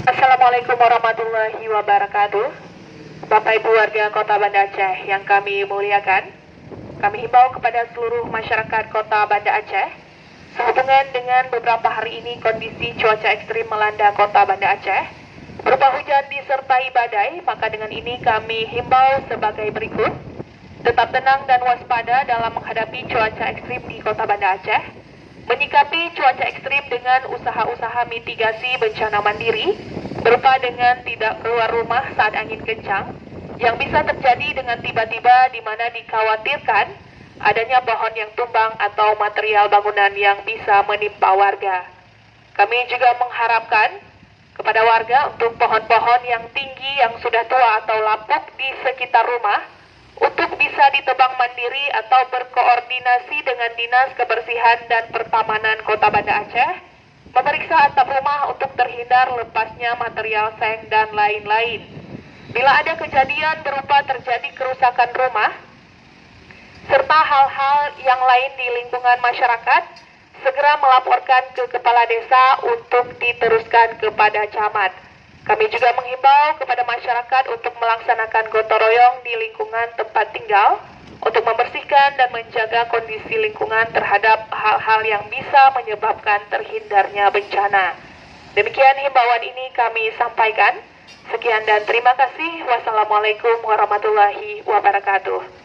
Assalamualaikum warahmatullahi wabarakatuh. Bapak Ibu warga Kota Banda Aceh yang kami muliakan, kami himbau kepada seluruh masyarakat Kota Banda Aceh sehubungan dengan beberapa hari ini kondisi cuaca ekstrim melanda Kota Banda Aceh berupa hujan disertai badai. Maka dengan ini kami himbau sebagai berikut: tetap tenang dan waspada dalam menghadapi cuaca ekstrim di Kota Banda Aceh. Menyikapi cuaca ekstrim dengan usaha-usaha mitigasi bencana mandiri berupa dengan tidak keluar rumah saat angin kencang yang bisa terjadi dengan tiba-tiba, di mana dikhawatirkan adanya pohon yang tumbang atau material bangunan yang bisa menimpa warga. Kami juga mengharapkan kepada warga untuk pohon-pohon yang tinggi yang sudah tua atau lapuk di sekitar rumah untuk bisa ditebang mandiri atau berkoordinasi dengan Dinas Kebersihan dan Pertamanan Kota Banda Aceh, memeriksa atap rumah untuk terhindar lepasnya material seng dan lain-lain. Bila ada kejadian berupa terjadi kerusakan rumah, serta hal-hal yang lain di lingkungan masyarakat, segera melaporkan ke Kepala Desa untuk diteruskan kepada camat. Kami juga menghimbau kepada masyarakat untuk melaksanakan gotong royong di lingkungan tempat tinggal untuk membersihkan dan menjaga kondisi lingkungan terhadap hal-hal yang bisa menyebabkan terhindarnya bencana. Demikian himbauan ini kami sampaikan. Sekian dan terima kasih. Wassalamualaikum warahmatullahi wabarakatuh.